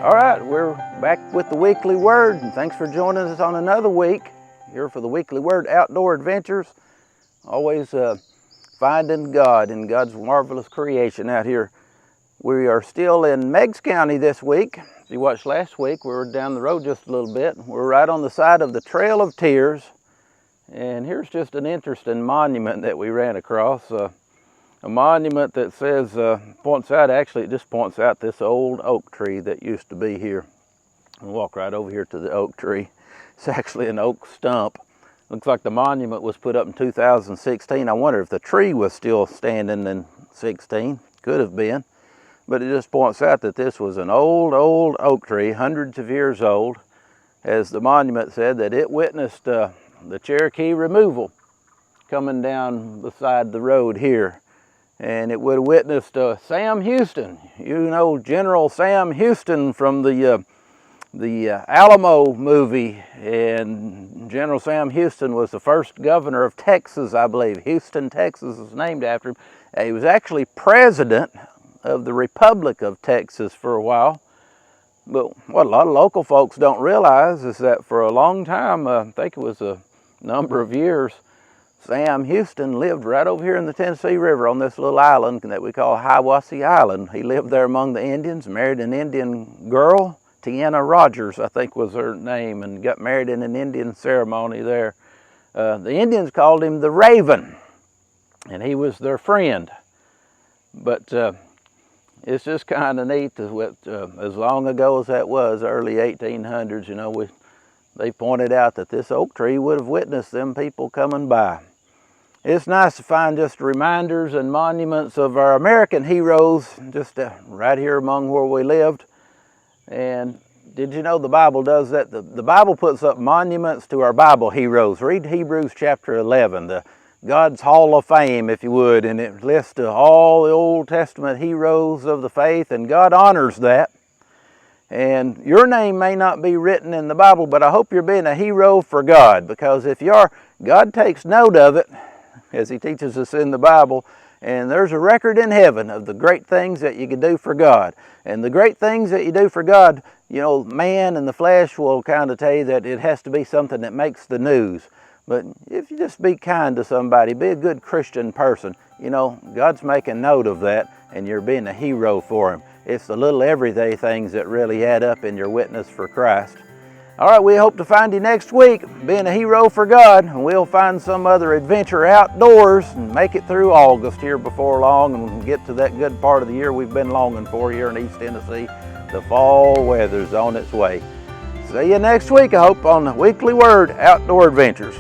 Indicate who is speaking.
Speaker 1: All right, we're back with the Weekly Word, and thanks for joining us on another week here for the Weekly Word Outdoor Adventures. Always finding God in God's marvelous creation out here. We are still in Meigs County this week. If you watched last week, we were down the road just a little bit. We're right on the side of the Trail of Tears, and here's just an interesting monument that we ran across. A monument that says, points out this old oak tree that used to be here. We'll walk right over here to the oak tree. It's actually an oak stump. Looks like the monument was put up in 2016. I wonder if the tree was still standing in 16. Could have been. But it just points out that this was an old oak tree, hundreds of years old. As the monument said, that it witnessed the Cherokee removal coming down beside the road here. And it would have witnessed Sam Houston. You know General Sam Houston from the Alamo movie. And General Sam Houston was the first governor of Texas, I believe. Houston, Texas is named after him. He was actually president of the Republic of Texas for a while. But what a lot of local folks don't realize is that for a long time, I think it was a number of years, Sam Houston lived right over here in the Tennessee River on this little island that we call Hiwassee Island. He lived there among the Indians, married an Indian girl, Tiana Rogers, I think was her name, and got married in an Indian ceremony there. The Indians called him the Raven, and he was their friend. But it's just kind of neat that as long ago as that was, early 1800s, you know, they pointed out that this oak tree would have witnessed them people coming by. It's nice to find just reminders and monuments of our American heroes just right here among where we lived. And did you know the Bible does that? The Bible puts up monuments to our Bible heroes. Read Hebrews chapter 11, God's Hall of Fame, if you would, and it lists all the Old Testament heroes of the faith, and God honors that. And your name may not be written in the Bible, but I hope you're being a hero for God, because if you are, God takes note of it, as He teaches us in the Bible, and there's a record in heaven of the great things that you can do for God. And the great things that you do for God, you know, man and the flesh will kind of tell you that it has to be something that makes the news. But if you just be kind to somebody, be a good Christian person, you know, God's making note of that, and you're being a hero for Him. It's the little everyday things that really add up in your witness for Christ. All right, we hope to find you next week being a hero for God, and we'll find some other adventure outdoors and make it through August here before long, and we'll get to that good part of the year we've been longing for here in East Tennessee. The fall weather's on its way. See you next week, I hope, on the Weekly Word Outdoor Adventures.